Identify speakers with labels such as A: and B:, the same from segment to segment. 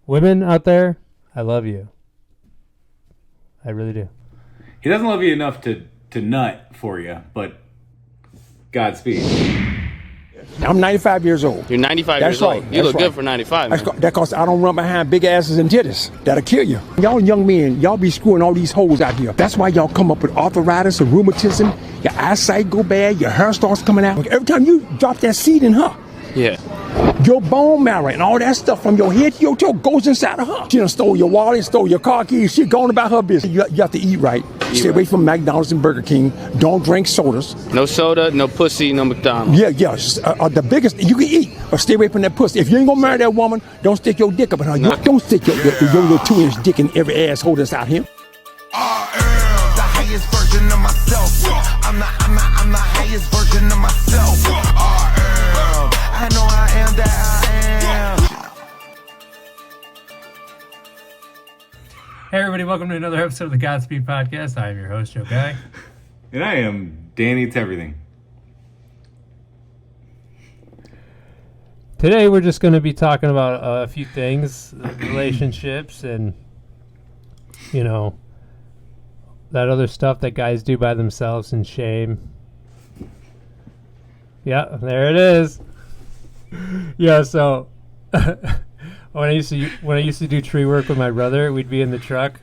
A: Women out there, I love you. I really do.
B: He doesn't love you enough to nut for you, but Godspeed.
C: I'm 95 years old.
D: You're 95
C: That's
D: years
C: right.
D: old. You look good for 95, man.
C: That's because I don't run behind big asses and titties. That'll kill you. Y'all young men, y'all be screwing all these hoes out here. That's why y'all come up with arthritis and rheumatism. Your eyesight go bad. Your hair starts coming out. Every time you drop that seed in her,
D: Yeah.
C: your bone marrow and all that stuff from your head to your toe goes inside of her. She done stole your wallet, stole your car keys. She gone about her business. You have to eat right. Stay away from McDonald's and Burger King. Don't drink sodas.
D: No soda, no pussy, no McDonald's.
C: Yeah. The biggest, you can eat, but stay away from that pussy. If you ain't gonna marry that woman, don't stick your dick up in her.
D: No.
C: Don't stick your little 2-inch dick in every asshole that's out here.
E: I am the highest version of myself. I'm the highest version of myself. I know I am that I am.
A: Hey, everybody, welcome to another episode of the Godspeed Podcast. I am your host, Joe Guy.
B: And I am Danny. It's everything.
A: Today, we're just going to be talking about a few things, relationships, and, you know, that other stuff that guys do by themselves and shame. Yeah, there it is. Yeah, so when I used to do tree work with my brother, we'd be in the truck,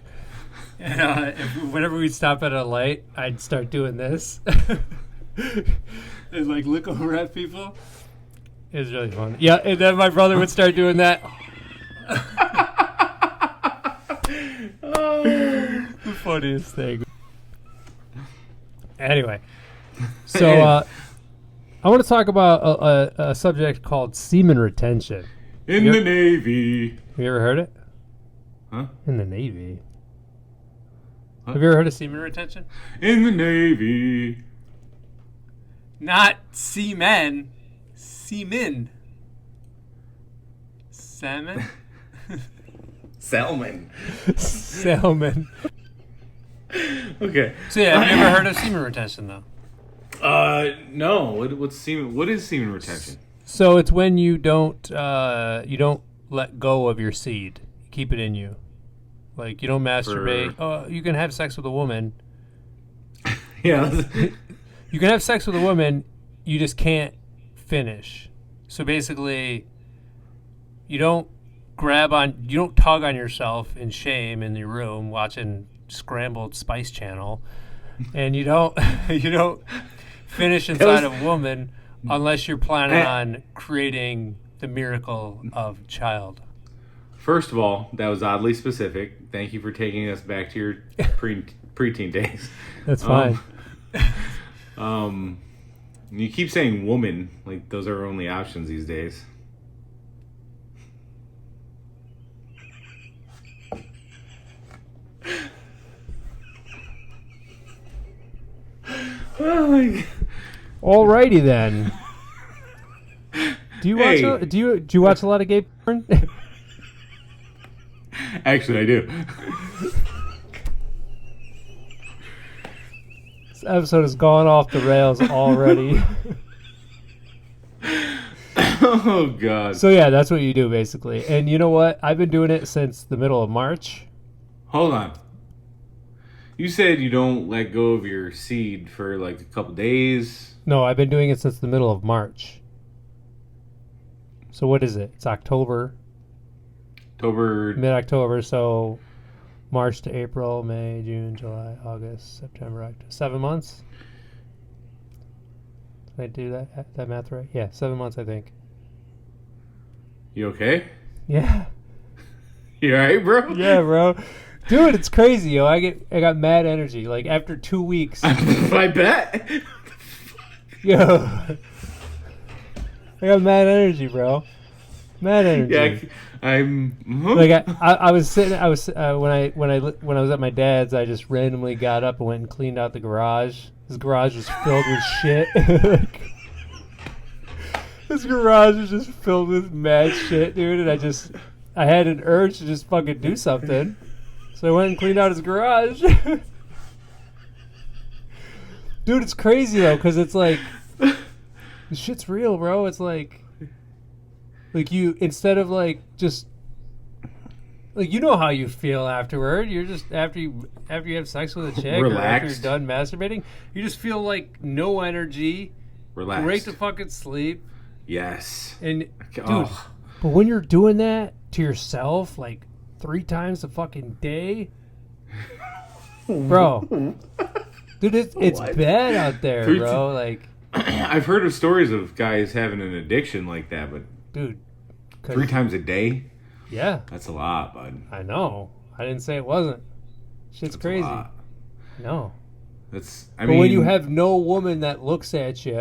A: and whenever we'd stop at a light, I'd start doing this and like look over at people. It was really fun. Yeah, and then my brother would start doing that. The funniest thing. Anyway, so I want to talk about a subject called semen retention.
B: In the Navy.
A: Have you ever heard it?
B: Huh?
A: In the Navy.
B: Huh?
A: Have you ever heard of semen retention?
B: In the Navy.
A: Not semen. Semen. Salmon?
B: Salmon.
A: Salmon.
B: Okay.
A: So yeah, have you ever heard of semen retention though?
B: No. What's semen? What is semen retention?
A: So it's when you don't let go of your seed. You keep it in you. Like you don't masturbate. Oh, you can have sex with a woman.
B: Yeah.
A: You can have sex with a woman, you just can't finish. So basically, you don't tug on yourself in shame in your room watching Scrambled Spice Channel, and you don't finish inside of a woman unless you're planning on creating the miracle of child.
B: First of all, that was oddly specific. Thank you for taking us back to your preteen days.
A: That's fine.
B: You keep saying woman, like those are our only options these days. Oh my God.
A: Alrighty then. Do you watch?
B: Hey.
A: Do you watch a lot of gay porn?
B: Actually, I do.
A: This episode has gone off the rails already.
B: Oh God.
A: So yeah, that's what you do basically. And you know what? I've been doing it since the middle of March.
B: Hold on. You said you don't let go of your seed for like a couple days.
A: No, I've been doing it since the middle of March. So what is it? It's October. Mid-October, so March to April, May, June, July, August, September, October. 7 months? Did I do that math right? Yeah, 7 months, I think.
B: You okay?
A: Yeah.
B: You alright, bro?
A: Yeah, bro. Dude, it's crazy, yo. I got mad energy. Like after 2 weeks.
B: I bet.
A: Yo. I got mad energy, bro. Mad energy.
B: Yeah, I'm.
A: Like I was sitting. When I was at my dad's, I just randomly got up and went and cleaned out the garage. His garage was filled with shit. His garage was just filled with mad shit, dude. And I had an urge to just fucking do something. So I went and cleaned out his garage. Dude, it's crazy though, because it's like, this shit's real, bro. It's like you, instead of like just Like, you know how you feel afterward. You're just after you have sex with a chick or after you're done masturbating, you just feel like no energy.
B: Relaxed.
A: Great to fucking sleep.
B: Yes.
A: And dude, but when you're doing that to yourself like 3 times a fucking day, bro. Dude, it's bad out there, bro. Like,
B: I've heard of stories of guys having an addiction like that, but
A: dude,
B: 3 times a day?
A: Yeah.
B: That's a lot, bud.
A: I know. I didn't say it wasn't. Shit's crazy. No.
B: I mean,
A: when you have no woman that looks at you,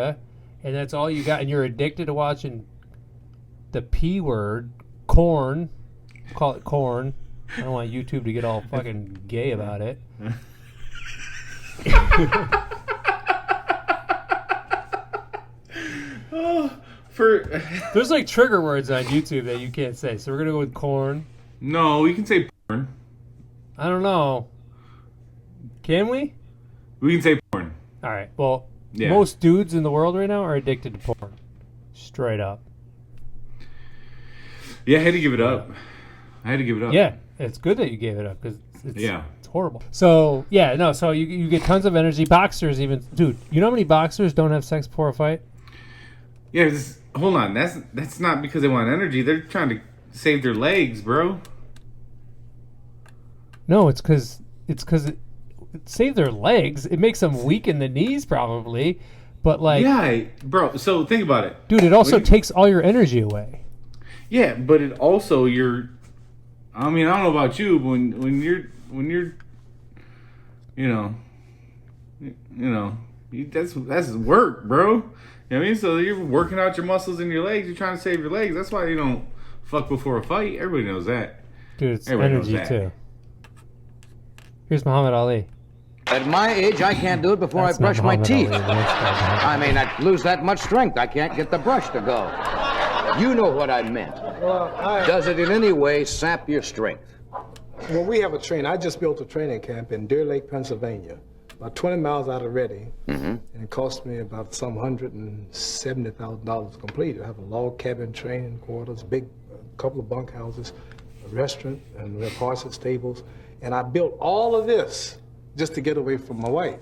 A: and that's all you got, and you're addicted to watching the P word, corn, call it corn. I don't want YouTube to get all fucking gay about it. There's like trigger words on YouTube that you can't say, so we're gonna go with corn.
B: No, we can say porn.
A: I don't know. Can we?
B: We can say porn.
A: All right. Well, most dudes in the world right now are addicted to porn. Straight up.
B: Yeah, I had to give it up.
A: Yeah, it's good that you gave it up because it's horrible. So so you get tons of energy. Boxers even, dude. You know how many boxers don't have sex before a fight?
B: Yeah, hold on. That's not because they want energy. They're trying to save their legs, bro.
A: No, it's because it save their legs. It makes them weak in the knees, probably. But
B: bro. So think about it,
A: dude. It also takes all your energy away.
B: Yeah, but it also I mean, I don't know about you, but when you're that's work, bro. You know what I mean? So you're working out your muscles in your legs. You're trying to save your legs. That's why you don't fuck before a fight. Everybody knows that.
A: Dude, it's energy too. Here's Muhammad Ali.
F: At my age, I can't do it before I brush my teeth. I mean, I lose that much strength. I can't get the brush to go. You know what I meant. Does it in any way sap your strength?
G: Well, we have a train. I just built a training camp in Deer Lake, Pennsylvania, about 20 miles out of Reading, and it cost me about some $170,000 to complete. I have a log cabin, training quarters, big couple of bunk houses, a restaurant, and we have horses, stables, and I built all of this just to get away from my wife.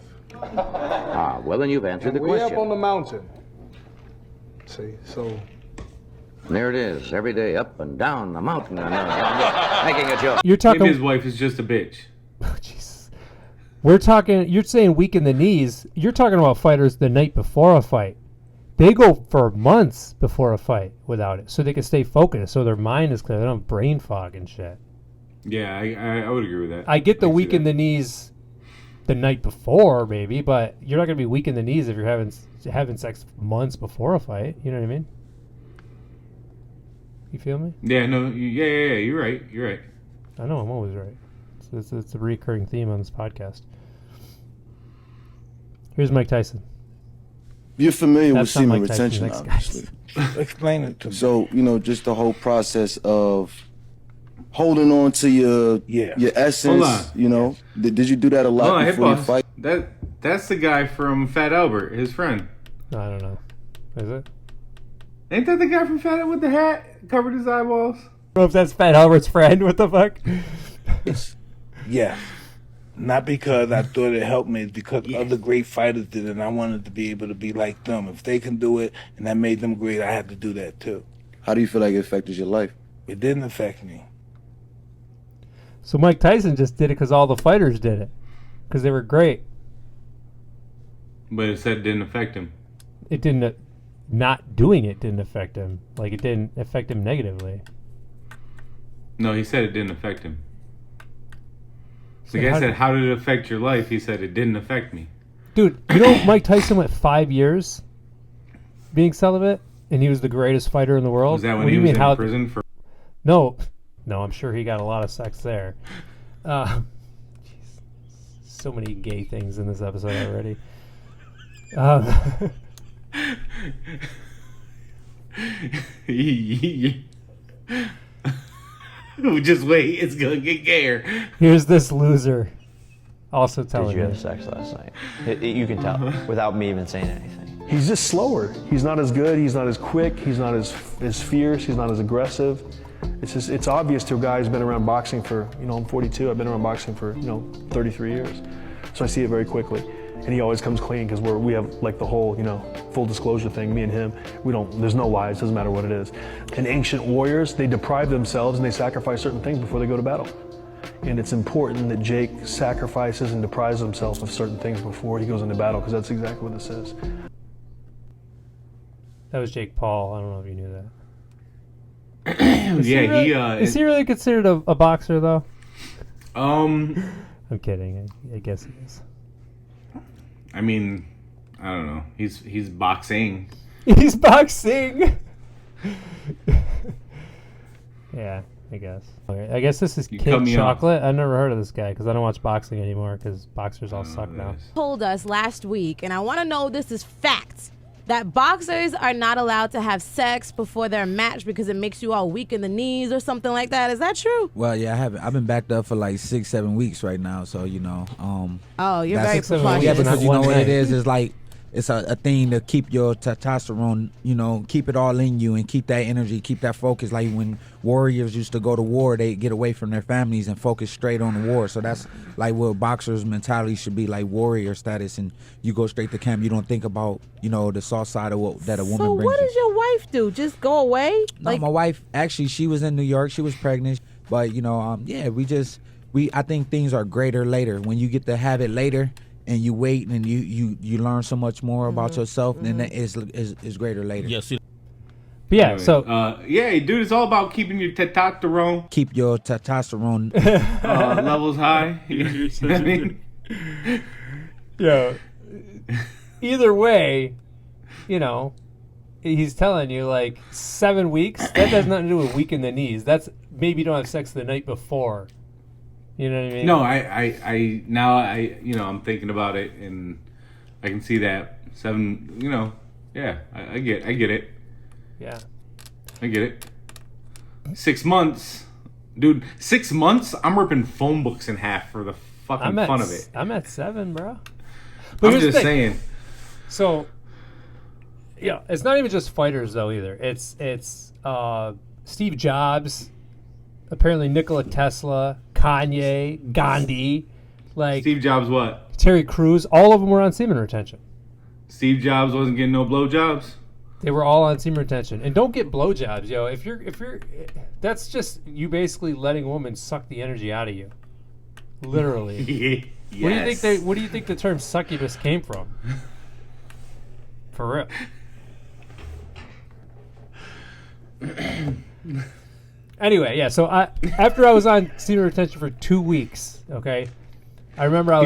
F: Well, then you've answered the
G: question. We're up on the mountain. See, so.
F: And there it is, every day up and down the mountain. Making a joke.
A: You're talking.
B: Maybe his wife is just a bitch.
A: Oh, Jesus. We're talking. You're saying weak in the knees. You're talking about fighters the night before a fight. They go for months before a fight without it, so they can stay focused, so their mind is clear. They don't have brain fog and shit.
B: Yeah, I would agree with that.
A: I get the weak in the knees the night before, maybe, but you're not gonna be weak in the knees if you're having sex months before a fight. You know what I mean? You feel me?
B: Yeah, no, yeah. You're right.
A: I know, I'm always right. It's a recurring theme on this podcast. Here's Mike Tyson.
H: You're familiar with semen retention, obviously.
G: Explain it to me.
H: So, just the whole process of holding on to your essence, Did you do that a lot before you fight?
B: That's the guy from Fat Albert, his friend.
A: I don't know. Is it?
B: Ain't that the guy from Fat Albert with the hat covered his eyeballs?
A: I don't know if that's Fat Albert's friend. What the fuck?
I: Yeah. Not because I thought it helped me, it's because other great fighters did it, and I wanted to be able to be like them. If they can do it and that made them great, I had to do that too.
H: How do you feel like it affected your life?
I: It didn't affect me.
A: So Mike Tyson just did it because all the fighters did it. Because they were great.
B: But it said it didn't affect him.
A: It didn't... Not doing it didn't affect him. Like, it didn't affect him negatively.
B: No, he said it didn't affect him. The guy said, how did it affect your life? He said, it didn't affect me.
A: Dude, you know Mike Tyson went 5 years being celibate, and he was the greatest fighter in the world?
B: Was that when he was in prison for...
A: No, I'm sure he got a lot of sex there. So many gay things in this episode already.
B: Just wait, it's gonna get gayer.
A: Here's this loser also telling
J: me. Did you have sex last night? You can tell without me even saying anything.
K: He's just slower. He's not as good. He's not as quick. He's not as fierce. He's not as aggressive. It's obvious to a guy who's been around boxing for, I'm 42, I've been around boxing for, 33 years. So I see it very quickly. And he always comes clean because we have like the whole, full disclosure thing, me and him. There's no lies, doesn't matter what it is. And ancient warriors, they deprive themselves and they sacrifice certain things before they go to battle. And it's important that Jake sacrifices and deprives himself of certain things before he goes into battle, because that's exactly what this is.
A: That was Jake Paul. I don't know if you knew that. Is he really considered a boxer though? I'm kidding. I guess he is.
B: I mean, I don't know. He's boxing.
A: He's boxing. Yeah, I guess. Okay, I guess this is Kid Chocolate. I've never heard of this guy because I don't watch boxing anymore because boxers all suck now.
L: Told us last week, and I want to know this is facts, that boxers are not allowed to have sex before their match because it makes you all weak in the knees or something like that. Is that true?
M: Well, yeah, I haven't. I've been backed up for like 6-7 weeks right now, so
L: Oh, you're very precocious.
M: Yeah, because you know what it is like it's a thing to keep your testosterone, keep it all in you and keep that energy, keep that focus. Like when warriors used to go to war, they get away from their families and focus straight on the war. So that's like what boxers' mentality should be, like warrior status, and you go straight to camp. You don't think about, the soft side of that a woman brings.
L: So what does your wife do? Just go away?
M: No, my wife, actually, she was in New York. She was pregnant. But, I think things are greater later. When you get to have it later, and you wait and you learn so much more about yourself, then that is greater later.
N: Yes.
A: But yeah,
B: anyway,
A: so
B: dude, it's all about keeping your testosterone.
M: Keep your testosterone
B: levels high. I mean,
A: yeah. Either way, he's telling you like 7 weeks. That has nothing to do with weak in the knees. That's maybe you don't have sex the night before. You know what I mean?
B: No, I'm thinking about it and I can see that 7. Yeah, I get it.
A: Yeah,
B: I get it. 6 months, dude. 6 months. I'm ripping phone books in half for the fucking fun of it.
A: I'm at 7, bro. But
B: I'm just saying.
A: So, it's not even just fighters though either. It's Steve Jobs, apparently Nikola Tesla, Kanye, Gandhi, like
B: Steve Jobs, what?
A: Terry Crews, all of them were on semen retention.
B: Steve Jobs wasn't getting no blowjobs.
A: They were all on semen retention, and don't get blowjobs, yo. If you're, that's just you basically letting a woman suck the energy out of you, literally.
B: Yes.
A: What do you think the term succubus came from? For real. Anyway, yeah. So after I was on semen retention for 2 weeks, okay, I remember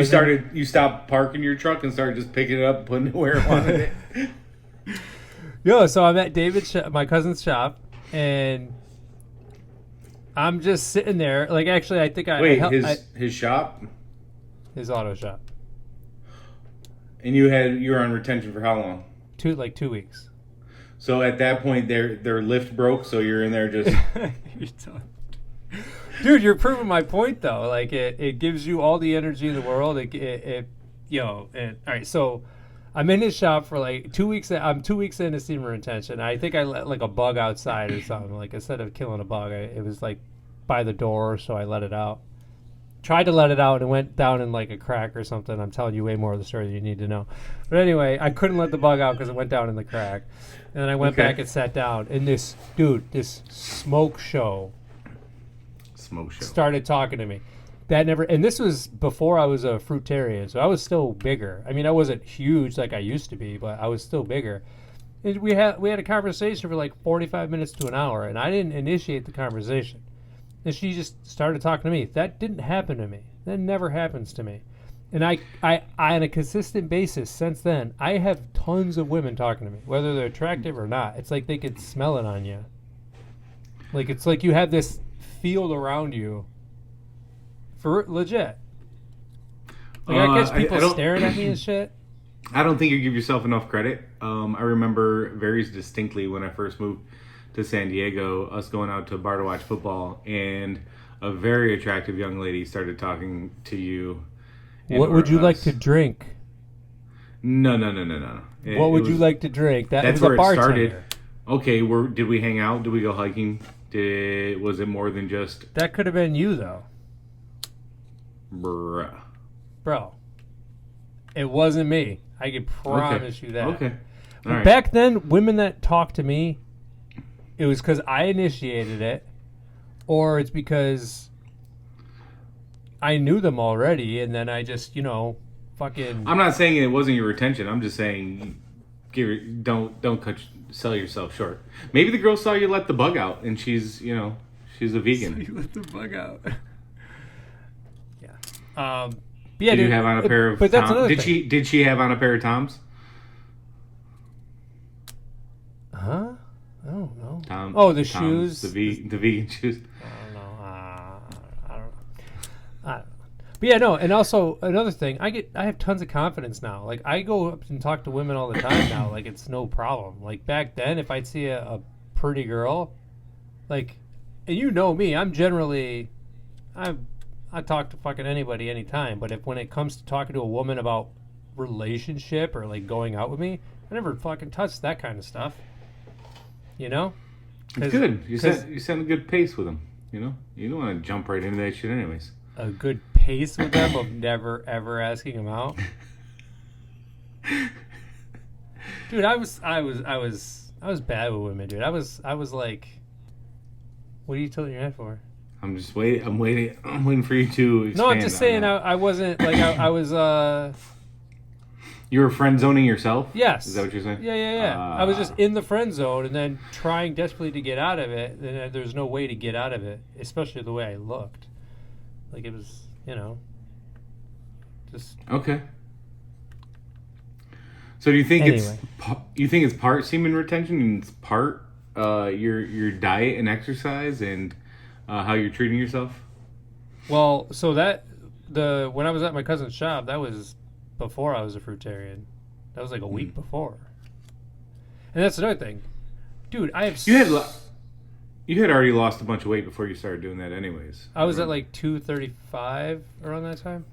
B: you stopped parking your truck and started just picking it up, and putting it where it wanted it.
A: So I'm at David's, my cousin's shop, and I'm just sitting there. Like, actually, I think
B: his shop,
A: his auto shop.
B: And you were on retention for how long? 2
A: weeks.
B: So at that point, their lift broke, so you're in there just...
A: Dude, you're proving my point, though. Like, it gives you all the energy in the world. All right, so I'm in his shop for like 2 weeks. I'm 2 weeks into semen retention. I think I let like a bug outside or something. Like, instead of killing a bug, it was like by the door, so I let it out. Tried to let it out and went down in like a crack or something. I'm telling you way more of the story than you need to know. But anyway, I couldn't let the bug out because it went down in the crack. And then I went back and sat down. And this smoke show started talking to me. And this was before I was a fruitarian, so I was still bigger. I mean, I wasn't huge like I used to be, but I was still bigger. And we had a conversation for like 45 minutes to an hour, and I didn't initiate the conversation. And she just started talking to me. That didn't happen to me. That never happens to me. And I on a consistent basis since then, I have tons of women talking to me, whether they're attractive or not. It's like they can smell it on you. Like, it's like you have this field around you. For legit. Like, I catch people staring at me and shit.
B: I don't think you give yourself enough credit. I remember very distinctly when I first moved to San Diego, us going out to a bar to watch football, and a very attractive young lady started talking to you.
A: What would you like to drink?
B: No.
A: What would you like to drink? That's
B: where
A: a bartender.
B: it started. Okay, did we hang out? Did we go hiking? Was it more than just...
A: That could have been you, though.
B: Bruh.
A: Bro. It wasn't me. I can promise you that.
B: Okay.
A: But right. Back then, women that talked to me, it was because I initiated it, or it's because I knew them already, and then I just, fucking...
B: I'm not saying it wasn't your intention. I'm just saying, don't sell yourself short. Maybe the girl saw you let the bug out, and she's a vegan.
A: So you let the bug out. Yeah.
B: Yeah. Did you have on a pair of?
A: But that's another thing.
B: Did she have on a pair of Toms?
A: Huh? I don't know. The
B: Toms,
A: shoes.
B: The vegan shoes.
A: I don't know. I don't know. But yeah, no. And also another thing, I have tons of confidence now. Like I go up and talk to women all the time now. Like it's no problem. Like back then, if I'd see a pretty girl, like, and you know me, I'm generally, I talk to fucking anybody anytime. But when it comes to talking to a woman about relationship or like going out with me, I never fucking touched that kind of stuff.
B: It's good. You set a good pace with them. You don't want to jump right into that shit, anyways.
A: A good pace with them of never ever asking them out. Dude, I was bad with women, dude. I was like, what are you tilting your head for?
B: I'm just waiting. I'm waiting for you to expand.
A: No, I'm just saying I wasn't like I was.
B: You were friend zoning yourself?
A: Yes.
B: Is that what you're saying?
A: Yeah. I was just in the friend zone and then trying desperately to get out of it. And there's no way to get out of it, especially the way I looked. Like it was, just
B: okay. So do you think it's part semen retention and it's part your diet and exercise and how you're treating yourself?
A: Well, so when I was at my cousin's shop, that was before I was a fruitarian. That was like a week before. And that's another thing, dude.
B: You had already lost a bunch of weight before you started doing that, anyways.
A: I was at like 235 around that time.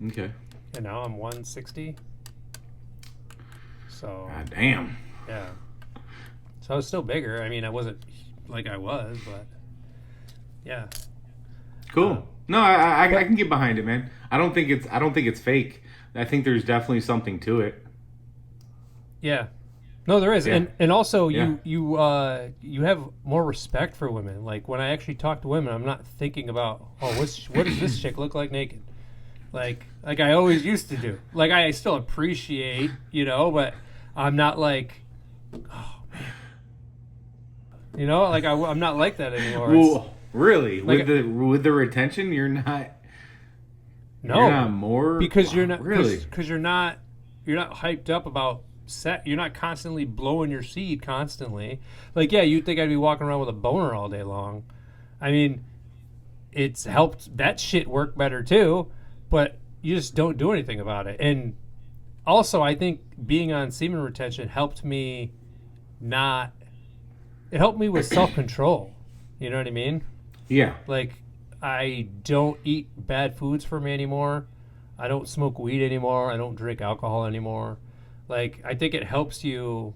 B: Okay.
A: And now I'm 160. So.
B: God damn.
A: Yeah. So I was still bigger. I mean, I wasn't like I was, but yeah.
B: Cool. No, I can get behind it, man. I don't think it's fake. I think there's definitely something to it.
A: Yeah. No, there is.
B: Yeah.
A: And also you have more respect for women. Like when I actually talk to women, I'm not thinking about, what does this chick look like naked? Like I always used to do. Like I still appreciate, but I'm not like, oh man. Like I'm not like that anymore.
B: Well, really? Like, with the retention, you're not.
A: No,
B: you're not more
A: because you're not
B: really
A: because you're not hyped up about sex. You're not constantly blowing your seed constantly. Like you'd think I'd be walking around with a boner all day long. I mean, it's helped that shit work better too, but you just don't do anything about it. And also, I think being on semen retention helped me with self-control. You know what I mean?
B: Yeah.
A: Like, I don't eat bad foods for me anymore. I don't smoke weed anymore. I don't drink alcohol anymore. Like, I think it helps you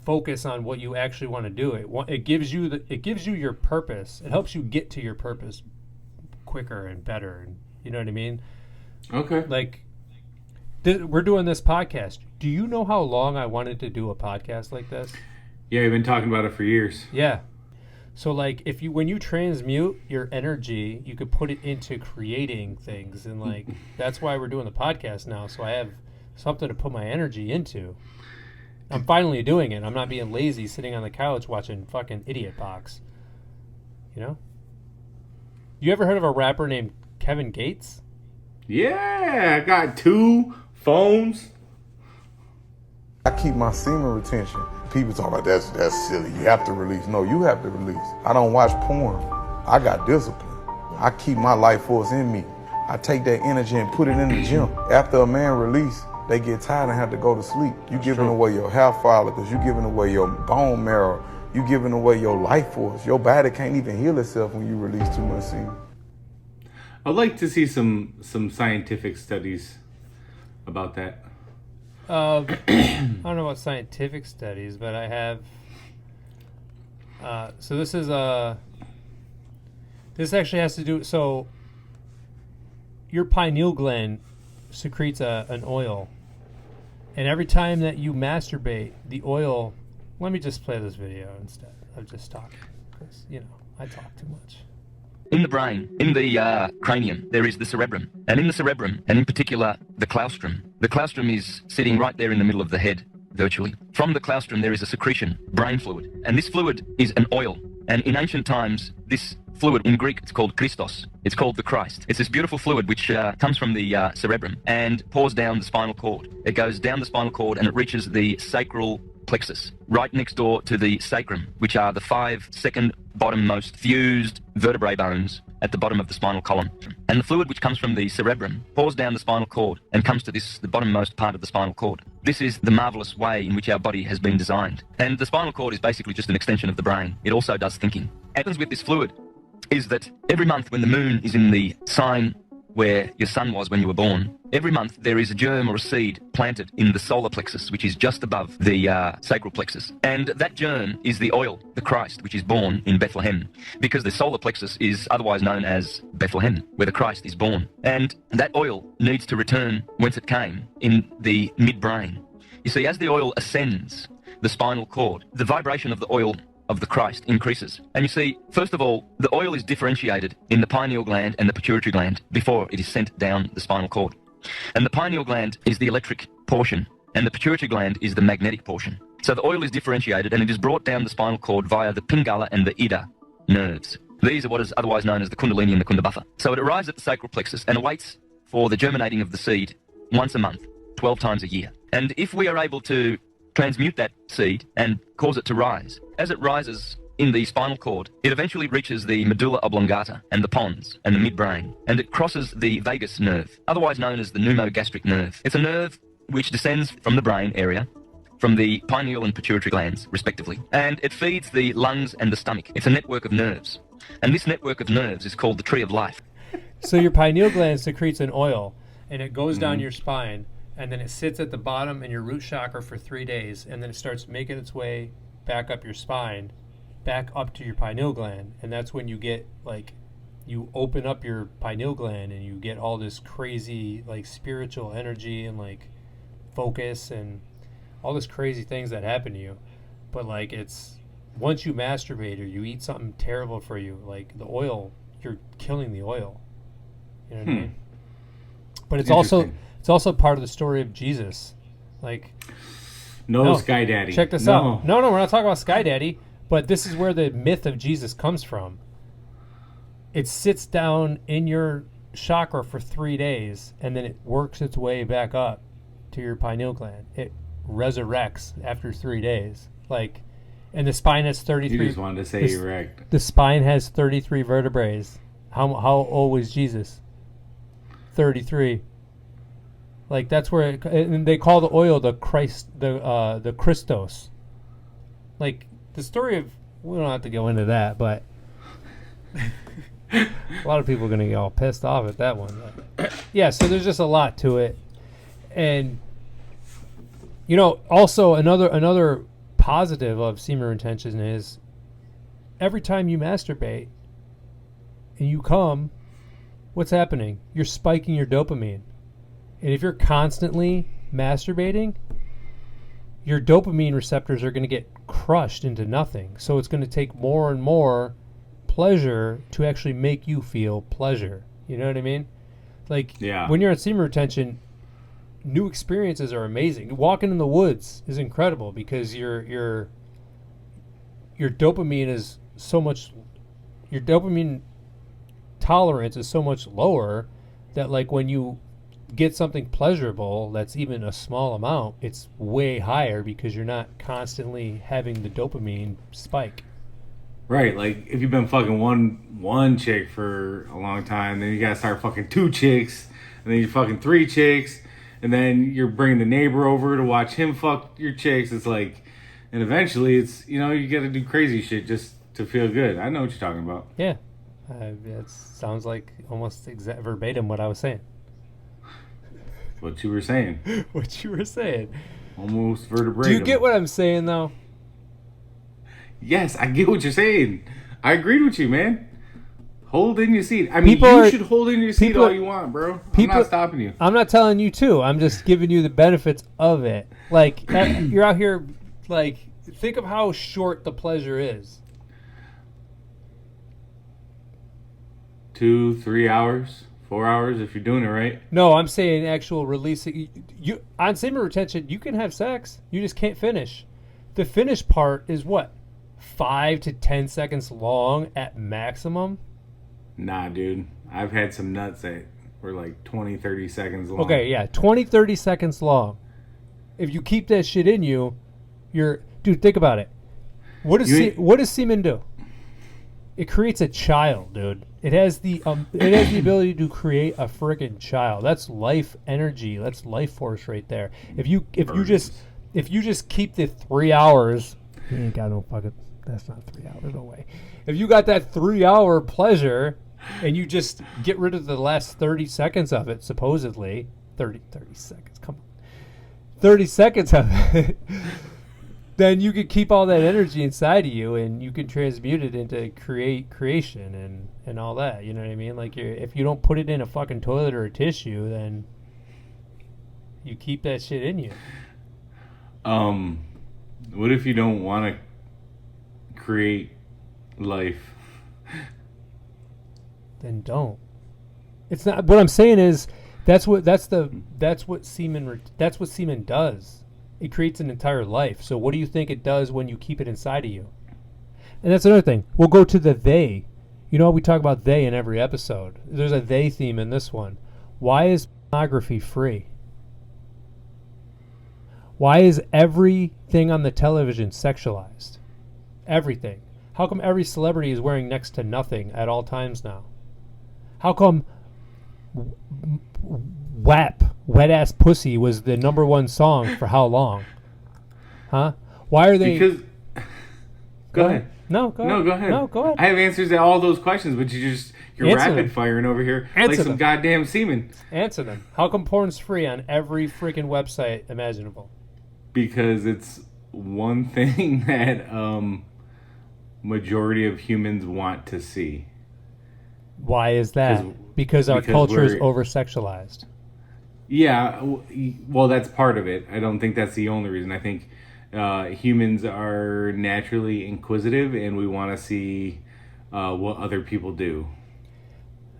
A: focus on what you actually want to do. It gives you your purpose. It helps you get to your purpose quicker and better. And you know what I mean?
B: Okay.
A: Like, we're doing this podcast. Do you know how long I wanted to do a podcast like this?
B: Yeah, you've been talking about it for years.
A: Yeah. So like when you transmute your energy, you could put it into creating things, and like that's why we're doing the podcast now. So I have something to put my energy into. I'm finally doing it. I'm not being lazy sitting on the couch watching fucking Idiot Box. You ever heard of a rapper named Kevin Gates?
B: Yeah, I got 2 phones.
N: I keep my semen retention. People talk about that's silly. You have to release. No, you have to release. I don't watch porn. I got discipline. I keep my life force in me. I take that energy and put it in the gym. After a man release, they get tired and have to go to sleep. You giving away your hair follicles. You giving away your bone marrow. You giving away your life force. Your body can't even heal itself when you release too much semen.
B: I'd like to see some scientific studies about that.
A: I don't know about scientific studies, but I have So this is this actually has to do. So your pineal gland secretes an oil, and every time that you masturbate, the oil. Let me just play this video instead of just talking, because I talk too much.
O: In the brain, in the cranium, there is the cerebrum. And in the cerebrum, and in particular, the claustrum. The claustrum is sitting right there in the middle of the head, virtually. From the claustrum, there is a secretion, brain fluid. And this fluid is an oil. And in ancient times, this fluid, in Greek, it's called Christos. It's called the Christ. It's this beautiful fluid which comes from the cerebrum and pours down the spinal cord. It goes down the spinal cord and it reaches the sacral plexus, right next door to the sacrum, which are the 5 second bottom-most fused vertebrae bones at the bottom of the spinal column. And the fluid which comes from the cerebrum pours down the spinal cord and comes to the bottom-most part of the spinal cord. This is the marvelous way in which our body has been designed. And the spinal cord is basically just an extension of the brain. It also does thinking. What happens with this fluid is that every month when the moon is in the sign where your sun was when you were born, every month there is a germ or a seed planted in the solar plexus, which is just above the sacral plexus. And that germ is the oil, the Christ, which is born in Bethlehem, because the solar plexus is otherwise known as Bethlehem, where the Christ is born. And that oil needs to return whence it came, in the midbrain. You see, as the oil ascends the spinal cord, the vibration of the oil of the Christ increases. And you see, first of all, the oil is differentiated in the pineal gland and the pituitary gland before it is sent down the spinal cord. And the pineal gland is the electric portion, and the pituitary gland is the magnetic portion. So the oil is differentiated and it is brought down the spinal cord via the Pingala and the Ida nerves. These are what is otherwise known as the Kundalini and the Kundabhatha. So it arrives at the sacral plexus and awaits for the germinating of the seed once a month, 12 times a year. And if we are able to transmute that seed and cause it to rise, as it rises in the spinal cord, it eventually reaches the medulla oblongata and the pons and the midbrain, and it crosses the vagus nerve, otherwise known as the pneumogastric nerve. It's a nerve which descends from the brain area, from the pineal and pituitary glands, respectively, and it feeds the lungs and the stomach. It's a network of nerves, and this network of nerves is called the tree of life.
A: So your pineal gland secretes an oil, and it goes down your spine, and then it sits at the bottom in your root chakra for 3 days, and then it starts making its way back up your spine, back up to your pineal gland, and that's when you get, like, you open up your pineal gland and you get all this crazy, like, spiritual energy and, like, focus and all this crazy things that happen to you. But, like, it's, once you masturbate or you eat something terrible for you, like, the oil, you're killing the oil. You know what I mean? But it's also part of the story of Jesus. Like,
B: no Sky Daddy.
A: Check this out. No, we're not talking about Sky Daddy, but this is where the myth of Jesus comes from. It sits down in your chakra for 3 days, and then it works its way back up to your pineal gland. It resurrects after 3 days. Like, and the spine has 33.
B: You just wanted to say erect.
A: The spine has 33 vertebrae. How old was Jesus? 33. Like, that's where and they call the oil the Christ, the Christos. Like, the story of, we don't have to go into that, but a lot of people are going to get all pissed off at that one. But yeah, so there's just a lot to it. And, you know, also another positive of semen retention is every time you masturbate and you come, what's happening? You're spiking your dopamine. And if you're constantly masturbating, your dopamine receptors are going to get crushed into nothing. So it's going to take more and more pleasure to actually make you feel pleasure. You know what I mean? Like, when you're on semen retention, new experiences are amazing. Walking in the woods is incredible because your dopamine is so much, your dopamine tolerance is so much lower that, like, when you get something pleasurable that's even a small amount, it's way higher because you're not constantly having the dopamine spike.
B: Right, like if you've been fucking one chick for a long time, then you gotta start fucking 2 chicks, and then you're fucking 3 chicks, and then you're bringing the neighbor over to watch him fuck your chicks. It's like, and eventually it's, you know, you gotta do crazy shit just to feel good. I know what you're talking about.
A: Yeah, it sounds like almost verbatim what I was saying.
B: What you were saying.
A: What you were saying.
B: Almost vertebrae.
A: Do you get what I'm saying, though?
B: Yes, I get what you're saying. I agreed with you, man. Hold in your seat. I mean, you should hold in your seat all you want, bro. I'm not stopping you.
A: I'm not telling you to. I'm just giving you the benefits of it. Like, you're out here, like, think of how short the pleasure is.
B: 2, 3 hours, 4 hours if you're doing it right.
A: No, I'm saying actual releasing. You on semen retention, you can have sex. You just can't finish. The finish part is what? 5 to 10 seconds long at maximum?
B: Nah, dude. I've had some nuts that were like 20, 30 seconds long.
A: Okay, yeah. 20, 30 seconds long. If you keep that shit in you, you're... Dude, think about it. What does semen do? It creates a child, dude. It has the ability to create a freaking child. That's life energy. That's life force right there. If you just keep the 3 hours, you ain't got no fucking... That's not 3 hours, no way. If you got that 3 hour pleasure and you just get rid of the last 30 seconds of it, supposedly, 30 seconds, come on. 30 seconds of it, then you could keep all that energy inside of you and you can transmute it into creation and all that. You know what I mean? Like, if you don't put it in a fucking toilet or a tissue, then you keep that shit in you.
B: What if you don't want to create life?
A: Then don't. It's not. What I'm saying is that's what semen does. It creates an entire life. So what do you think it does when you keep it inside of you? And that's another thing. We'll go to the they. You know, we talk about they in every episode. There's a they theme in this one. Why is pornography free? Why is everything on the television sexualized? Everything. How come every celebrity is wearing next to nothing at all times now? How come WAP, Wet Ass Pussy, was the #1 song for how long? Huh? Why are they...
B: Because... Go ahead.
A: No, go ahead.
B: No, go ahead.
A: No, go ahead.
B: I have answers to all those questions, but you're rapid firing over here like some goddamn semen.
A: Answer them. How come porn's free on every freaking website imaginable?
B: Because it's one thing that majority of humans want to see.
A: Why is that? Because our culture is over-sexualized.
B: Yeah, well, that's part of it. I don't think that's the only reason. I think humans are naturally inquisitive, and we want to see what other people do.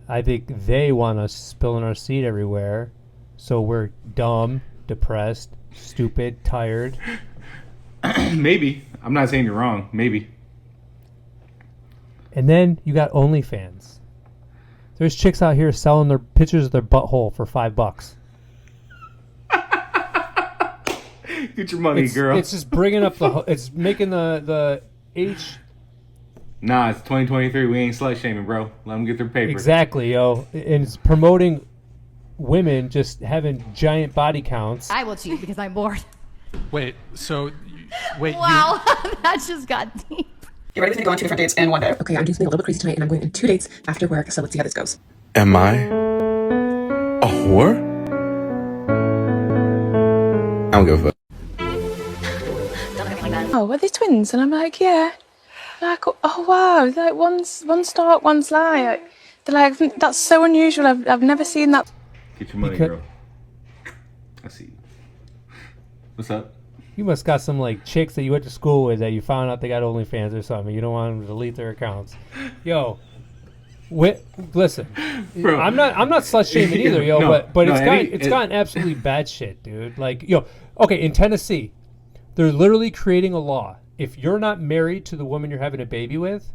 A: I think they want us spilling our seed everywhere, so we're dumb, depressed, stupid, tired.
B: Maybe. I'm not saying you're wrong. Maybe.
A: And then you got OnlyFans. There's chicks out here selling their pictures of their butthole for $5.
B: Get your money, girl.
A: It's just bringing up it's making the age.
B: Nah, it's 2023. We ain't slut shaming, bro. Let them get their paper.
A: Exactly, yo. And it's promoting women just having giant body counts.
P: I will cheat because I'm bored.
Q: Wait,
P: Wow, that just got deep.
R: Get ready to go on 2 different dates in one day. Okay, I'm doing something a little bit crazy tonight, and I'm going on 2 dates after work, so let's see how this goes.
N: Am I a whore? I don't give a fuck.
S: Oh, were they twins? And I'm like, yeah. Like, oh wow, like one's dark, one's light. They're like, that's so unusual. I've never seen that.
B: Get your money, girl. I see you. What's up?
A: You must got some like chicks that you went to school with that you found out they got OnlyFans or something. You don't want them to delete their accounts. Yo, listen,
B: Bro.
A: I'm not slut shaming either, yo.
B: No,
A: but
B: no,
A: it's gotten absolutely bad shit, dude. Like, yo, okay, in Tennessee, they're literally creating a law. If you're not married to the woman you're having a baby with,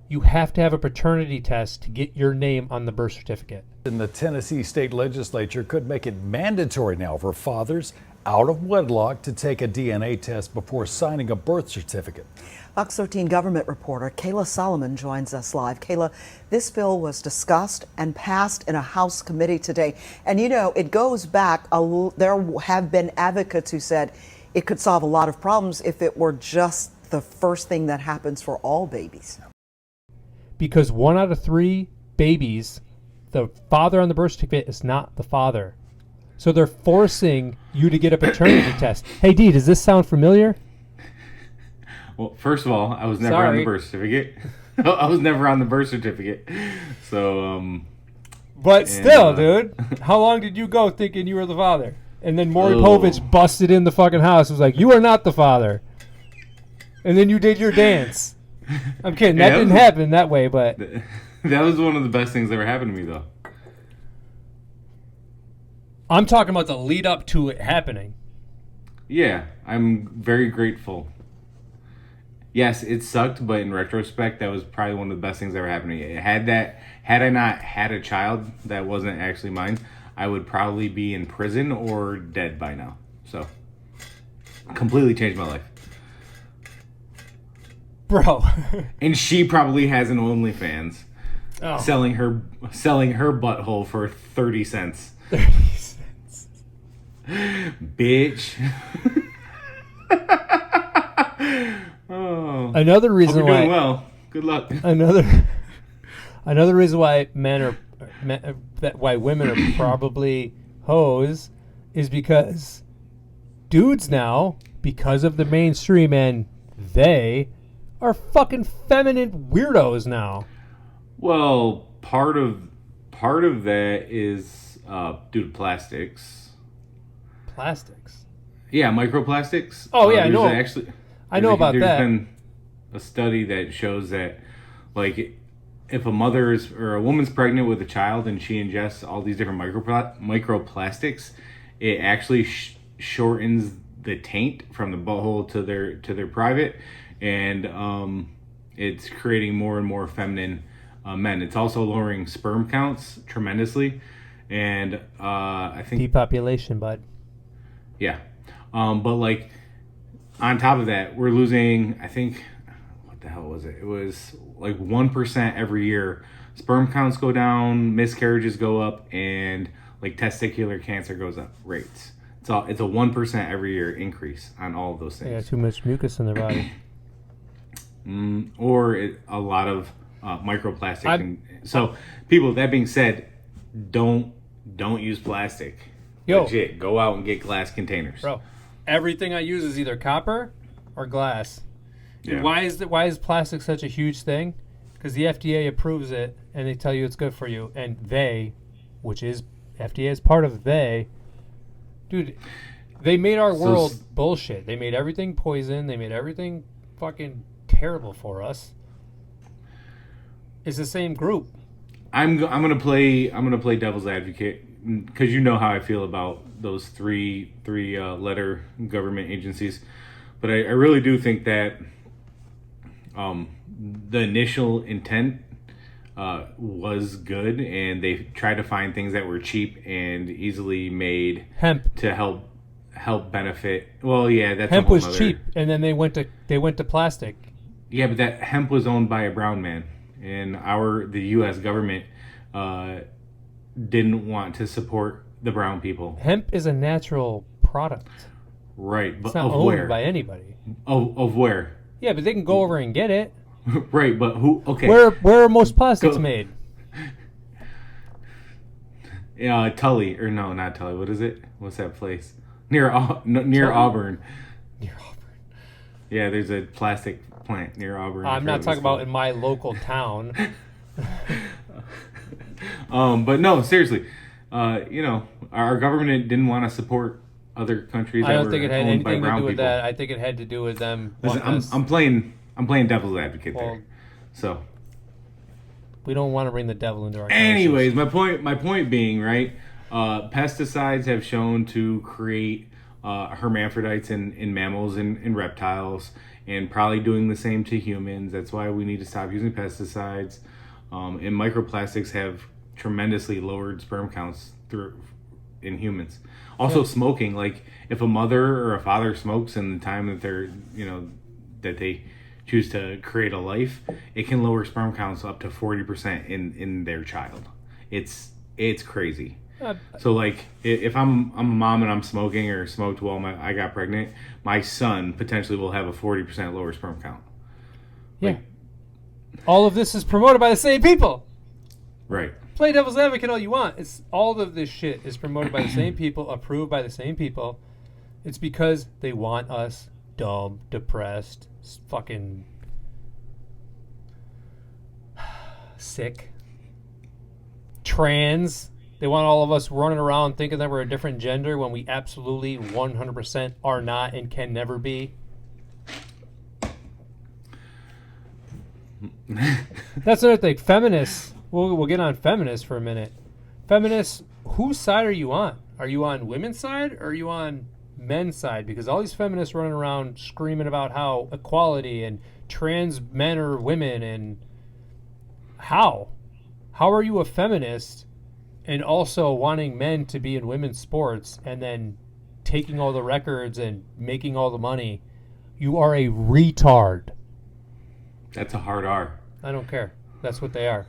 A: you have to have a paternity test to get your name on the birth certificate.
T: And the Tennessee state legislature could make it mandatory now for fathers out of wedlock to take a DNA test before signing a birth certificate.
U: Fox 13 government reporter Kayla Solomon joins us live. Kayla, this bill was discussed and passed in a House committee today. And you know, it goes back, there have been advocates who said it could solve a lot of problems if it were just the first thing that happens for all babies.
A: Because 1 out of 3 babies, the father on the birth certificate is not the father. So they're forcing you to get a paternity test. Hey, Dee, does this sound familiar?
B: Well, first of all, I was never on the birth certificate. I was never on the birth certificate. So,
A: But still, dude, how long did you go thinking you were the father? And then Maury Povich busted in the fucking house. Was like, you are not the father. And then you did your dance. I'm kidding. That didn't happen that way, but
B: that was one of the best things that ever happened to me, though.
A: I'm talking about the lead up to it happening.
B: Yeah, I'm very grateful. Yes, it sucked, but in retrospect, that was probably one of the best things that ever happened to me. Had I not had a child that wasn't actually mine, I would probably be in prison or dead by now. So, completely changed my life.
A: Bro.
B: And she probably has an OnlyFans.
A: Oh.
B: Selling her butthole for 30 cents.
A: 30 cents.
B: Bitch. Oh.
A: Another reason
B: Hope you're
A: why.
B: Doing well. Good luck.
A: Another reason why why women are probably hoes is because dudes now, because of the mainstream, and they are fucking feminine weirdos now.
B: Well, part of that is due to plastics.
A: Plastics.
B: Yeah, microplastics.
A: Oh yeah, I know. I know about that.
B: There's been a study that shows that, like, if a mother or a woman's pregnant with a child and she ingests all these different microplastics, it actually shortens the taint from the butthole to their private, and it's creating more and more feminine men. It's also lowering sperm counts tremendously, and I think
A: depopulation, bud.
B: Yeah, but like on top of that, we're losing. I think what the hell was it? It was like 1% every year. Sperm counts go down, miscarriages go up, and like testicular cancer goes up rates. It's a 1% every year increase on all of those things.
A: They got too much mucus in their body.
B: Or a lot of microplastic. So, people, that being said, don't use plastic.
A: Yo.
B: Legit, go out and get glass containers.
A: Bro, everything I use is either copper or glass.
B: Yeah.
A: Why is plastic such a huge thing? Because the FDA approves it and they tell you it's good for you, and they, which is FDA is part of they, dude, they made our world bullshit. They made everything poison. They made everything fucking terrible for us. It's the same group.
B: I'm gonna play devil's advocate, because you know how I feel about those three letter government agencies, but I really do think that the initial intent was good, and they tried to find things that were cheap and easily made
A: hemp
B: to help benefit. Well, yeah, that's
A: hemp
B: a whole
A: was
B: nother...
A: cheap, and then they went to plastic.
B: Yeah, but that hemp was owned by a brown man, and the U.S. government didn't want to support the brown people.
A: Hemp is a natural product.
B: Right, but
A: it's not
B: of
A: owned
B: where?
A: by anybody.
B: Of where?
A: Yeah, but they can go over and get it.
B: Right, but who? Okay.
A: Where are most plastics made?
B: Tully, or no, not Tully. What is it? What's that place? Near Auburn. Near Auburn. Yeah, there's a plastic plant near Auburn.
A: I'm not talking about in my local town.
B: But no, seriously, our government didn't want to support other countries.
A: I don't think it had anything to do with that. I think it had to do with them.
B: Listen, I'm playing devil's advocate there. So
A: we don't want to bring the devil into our.
B: Anyways, my point being, right? Pesticides have shown to create hermaphrodites in mammals and reptiles, and probably doing the same to humans. That's why we need to stop using pesticides. And microplastics have tremendously lowered sperm counts in humans. Also, smoking. Like, if a mother or a father smokes in the time that they're, that they choose to create a life, it can lower sperm counts up to 40% in their child. It's crazy. So, like, if I'm a mom and I'm smoking or smoked while I got pregnant, my son potentially will have a 40% lower sperm count.
A: Yeah. All of this is promoted by the same people.
B: Right.
A: Play devil's advocate all you want. It's all of this shit is promoted by the same people, approved by the same people. It's because they want us dumb, depressed, fucking sick. Trans. They want all of us running around thinking that we're a different gender when we absolutely 100% are not and can never be. That's another thing. Feminists. We'll get on feminists for a minute. Feminists, whose side are you on? Are you on women's side or are you on men's side? Because all these feminists running around screaming about how equality and trans men are women and how are you a feminist and also wanting men to be in women's sports and then taking all the records and making all the money? You are a retard.
B: That's a hard R.
A: I don't care. That's what they are.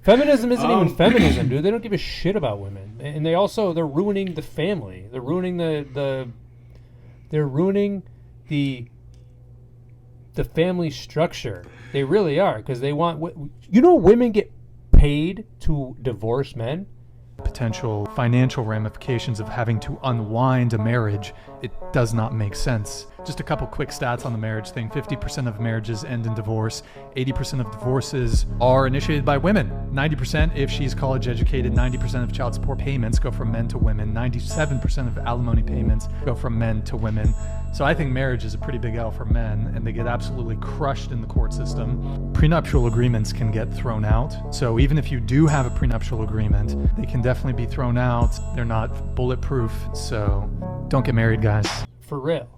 A: Feminism isn't even feminism, dude. They don't give a shit about women, and they're ruining the family. They're ruining they're ruining the family structure. They really are, because they want. Women get paid to divorce men.
Q: Potential financial ramifications of having to unwind a marriage, it does not make sense. Just a couple quick stats on the marriage thing. 50% of marriages end in divorce. 80% of divorces are initiated by women. 90% if she's college educated. 90% of child support payments go from men to women. 97% of alimony payments go from men to women. So I think marriage is a pretty big L for men, and they get absolutely crushed in the court system. Prenuptial agreements can get thrown out. So even if you do have a prenuptial agreement, they can definitely be thrown out. They're not bulletproof, so don't get married, guys.
A: For real.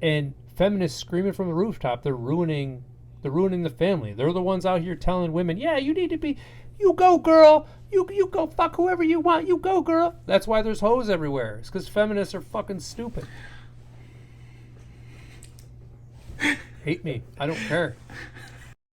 A: And feminists screaming from the rooftop, they're ruining the family. They're the ones out here telling women, yeah, you need to be, you go girl, you go fuck whoever you want, you go girl. That's why there's hoes everywhere. It's because feminists are fucking stupid. Hate me. I don't care.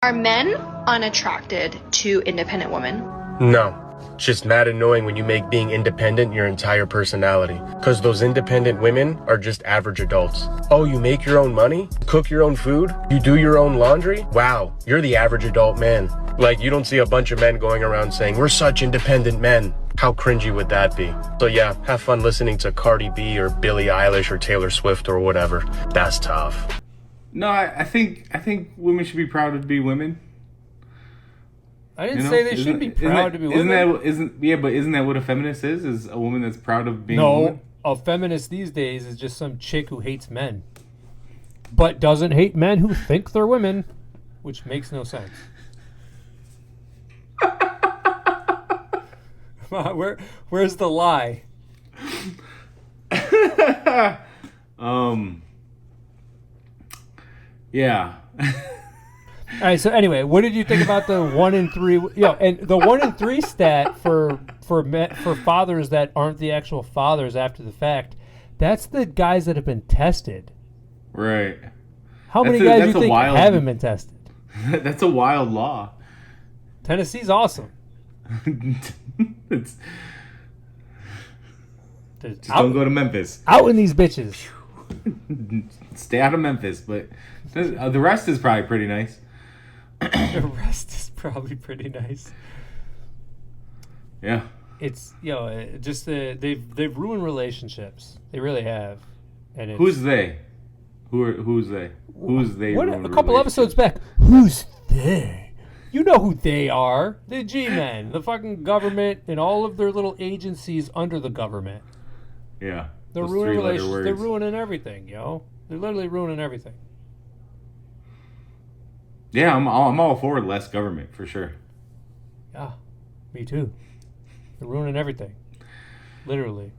V: Are men unattracted to independent women?
W: No. It's just mad annoying when you make being independent your entire personality. Because those independent women are just average adults. Oh, you make your own money? Cook your own food? You do your own laundry? Wow, you're the average adult man. Like, you don't see a bunch of men going around saying, we're such independent men. How cringy would that be? So yeah, have fun listening to Cardi B or Billie Eilish or Taylor Swift or whatever. That's tough.
B: No, I think women should be proud to be women.
A: I didn't say they should be proud to be women.
B: Isn't that what a feminist is? Is a woman that's proud of being a woman?
A: No, a feminist these days is just some chick who hates men, but doesn't hate men who think they're women, which makes no sense. Where's the lie?
B: Yeah.
A: All right. So anyway, what did you think about the 1 in 3? And the 1 in 3 stat for fathers that aren't the actual fathers after the fact. That's the guys that have been tested.
B: Right.
A: How many guys do you think haven't been tested?
B: That's a wild law.
A: Tennessee's awesome.
B: Just don't go to Memphis.
A: Out in these bitches.
B: Stay out of Memphis, but the rest is probably pretty nice.
A: The rest is probably pretty nice.
B: Yeah.
A: It's just they've ruined relationships. They really have. And
B: who's they? Who's they? Who's they?
A: A couple episodes back. Who's they? You know who they are. The G-men, the fucking government, and all of their little agencies under the government.
B: Yeah.
A: They're ruining relationships. They're ruining everything, yo. They're literally ruining everything.
B: Yeah, I'm all for less government, for sure.
A: Yeah, me too. They're ruining everything. Literally.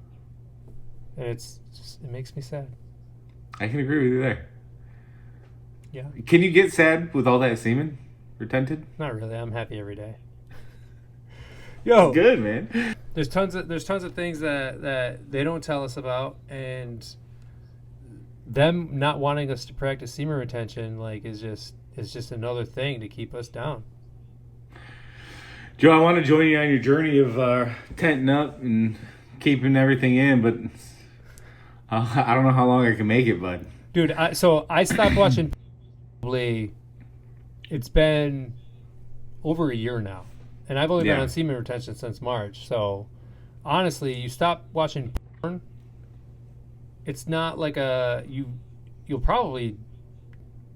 A: And it makes me sad.
B: I can agree with you there.
A: Yeah.
B: Can you get sad with all that semen retented?
A: Not really. I'm happy every day. Yo,
B: it's good, man.
A: There's tons of things that they don't tell us about, and them not wanting us to practice semen retention is just another thing to keep us down.
B: Joe, I want to join you on your journey of tenting up and keeping everything in, but I don't know how long I can make it, bud.
A: Dude, I stopped watching. Probably, it's been over a year now. And I've only been on semen retention since March. So, honestly, you stop watching porn, it's not like you'll probably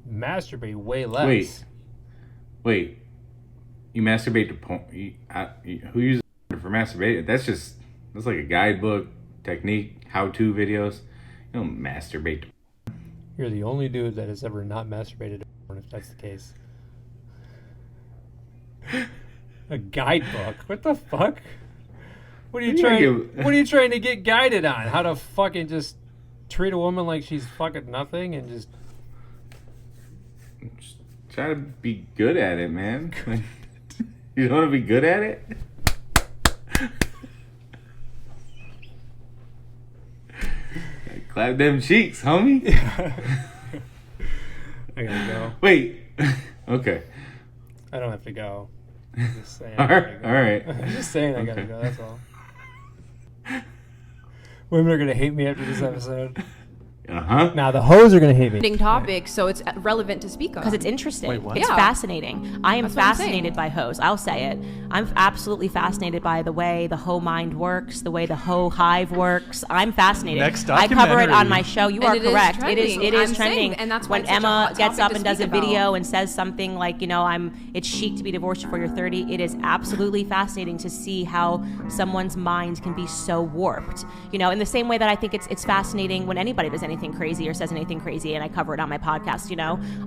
A: masturbate way less.
B: Wait. You masturbate to porn? Who uses it for masturbating? That's like a guidebook, technique, how-to videos. You don't masturbate to porn.
A: You're the only dude that has ever not masturbated to porn, if that's the case. A guidebook? What the fuck? What are you trying to get guided on? How to fucking just treat a woman like she's fucking nothing and just
B: try to be good at it, man. You don't want to be good at it? Clap them cheeks, homie.
A: I gotta go.
B: Wait. Okay.
A: I don't have to go. I'm just saying.
B: All right.
A: I'm just saying I gotta go. That's all. Women are gonna hate me after this episode. Now the hoes are gonna hate me.
C: Topic, so it's relevant to speak on
D: because it's interesting.
C: Wait, what?
D: It's
C: Yeah.
D: fascinating. I am
C: That's what I'm
D: fascinated by hoes. I'll say it. I'm absolutely fascinated by the way the hoe mind works, the way the hoe hive works. I'm fascinated.
Q: Next
D: I cover it on
Q: documentary.
D: my show. You
C: And
D: are
C: it is
D: correct.
C: trending.
D: It is
C: I'm
D: trending.
C: saying, and that's why
D: when
C: it's such a
D: Emma
C: hot
D: gets
C: topic
D: up
C: to
D: and does a
C: speak about.
D: video and says something like, it's chic to be divorced before you're 30. It is absolutely fascinating to see how someone's mind can be so warped. In the same way that I think it's fascinating when anybody does anything crazy or says anything crazy, and I cover it on my podcast.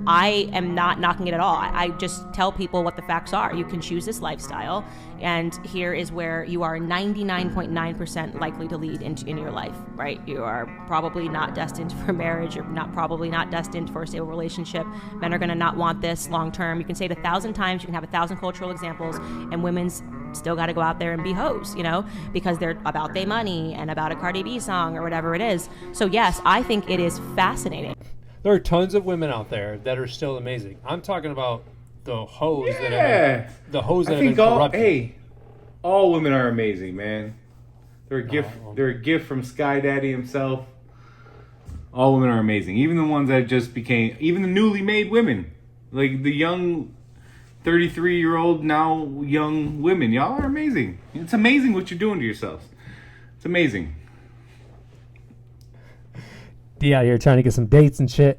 D: I am not knocking it at all. I just tell people what the facts are. You can choose this lifestyle, and here is where you are 99.9% likely to lead in your life, right? You are probably not destined for marriage. You're probably not destined for a stable relationship. Men are going to not want this long term. You can say it 1,000 times. You can have 1,000 cultural examples, and women's still got to go out there and be hoes, because they're about their money and about a Cardi B song or whatever it is. So yes, I think it is fascinating.
A: There are tons of women out there that are still amazing. I'm talking about the hoes that have been corrupted.
B: All women are amazing, man. They're a gift. They're a gift from Sky Daddy himself. All women are amazing. Even the ones that just became, even the newly made women, like the young 33-year-old now young women. Y'all are amazing. It's amazing what you're doing to yourselves. It's amazing.
A: D out here trying to get some dates and shit.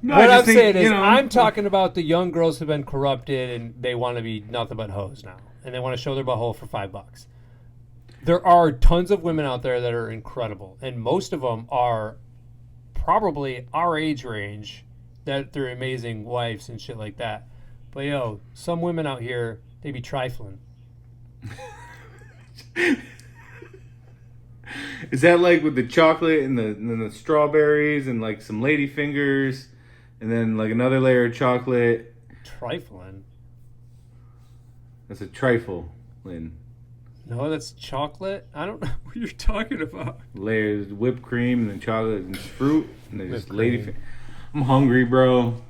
A: What I'm saying is, I'm talking about the young girls who've been corrupted and they want to be nothing but hoes now, and they want to show their butthole for $5. There are tons of women out there that are incredible, and most of them are probably our age range, that they're amazing wives and shit like that. But some women out here, they be trifling.
B: Is that like with the chocolate and the strawberries and like some lady fingers and then like another layer of chocolate?
A: Trifling?
B: That's a trifle, Lynn.
A: No, that's chocolate. I don't know what you're talking about.
B: Layers of whipped cream and then chocolate and fruit and then just lady fingers. I'm hungry, bro.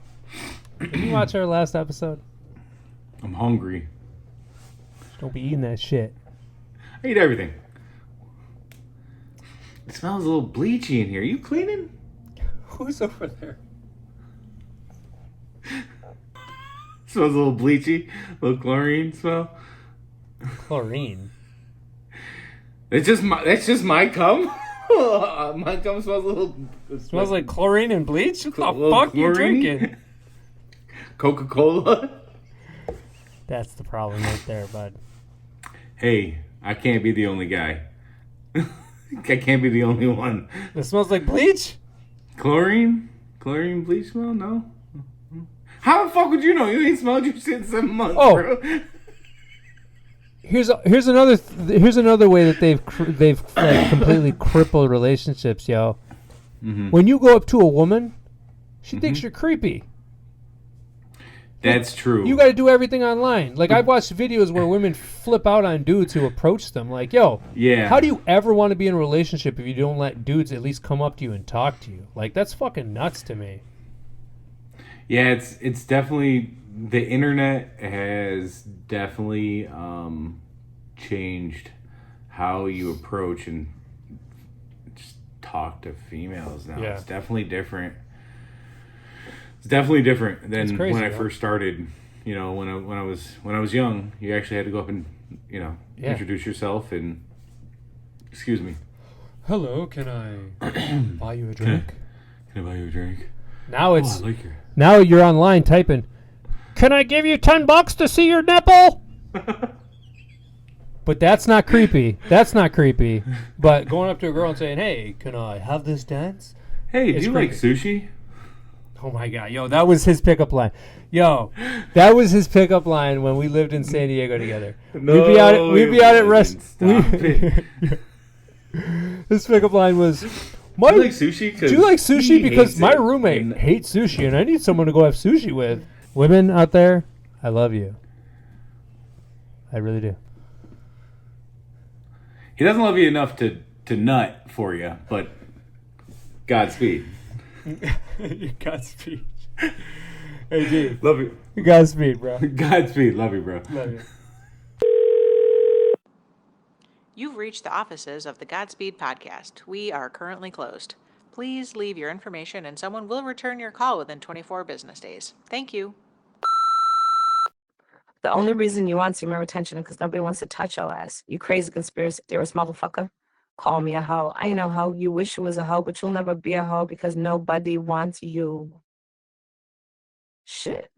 A: Did you watch our last episode?
B: I'm hungry.
A: Don't be eating that shit.
B: I eat everything. It smells a little bleachy in here. Are you cleaning?
A: Who's over there?
B: Smells a little bleachy. A little chlorine smell.
A: Chlorine?
B: That's just my cum? My cum smells a little...
A: Smells like chlorine and bleach? What the fuck you drinking?
B: Coca-Cola?
A: That's the problem right there, bud.
B: Hey, I can't be the only guy. I can't be the only one.
A: It smells like bleach?
B: Chlorine? Chlorine bleach smell? No. How the fuck would you know? You ain't smelled your shit in 7 months, bro.
A: Here's another way that they've like completely crippled relationships, yo. Mm-hmm. When you go up to a woman, she thinks you're creepy.
B: That's true.
A: You got to do everything online. Like, I've watched videos where women flip out on dudes who approach them. Like, how do you ever want to be in a relationship if you don't let dudes at least come up to you and talk to you? Like, that's fucking nuts to me.
B: Yeah, it's definitely, the internet has definitely changed how you approach and just talk to females now. Yeah. It's definitely different. It's definitely different than when I first started. When I was young, you actually had to go up and introduce yourself and, excuse me.
A: Hello, can I buy you a drink?
B: Can I buy you a drink?
A: Now it's
B: I like your...
A: now you're online typing, can I give you $10 to see your nipple? But that's not creepy. That's not creepy. But going up to a girl and saying, hey, can I have this dance?
B: Hey, do you
A: creepy.
B: like sushi?
A: Oh my God. Yo, that was his pickup line. Yo, that was his pickup line when we lived in San Diego together.
B: No,
A: we'd be out at rest.
B: Stop it.
A: His pickup line was,
B: do you like sushi?
A: Do you like sushi?
B: He
A: Because
B: hates
A: my
B: it.
A: roommate hates sushi and I need someone to go have sushi with. Women out there, I love you. I really do.
B: He doesn't love you enough to nut for you, but Godspeed.
A: Godspeed. Hey, G.
B: Love you.
A: Godspeed, bro.
B: Godspeed. Love you, bro.
A: Love you.
E: You've reached the offices of the Godspeed podcast. We are currently closed. Please leave your information and someone will return your call within 24 business days. Thank you.
F: The only reason you want semen retention is because nobody wants to touch your ass. You crazy conspiracy theorist motherfucker. Call me a hoe. I ain't a hoe. You wish you was a hoe, but you'll never be a hoe because nobody wants you. Shit.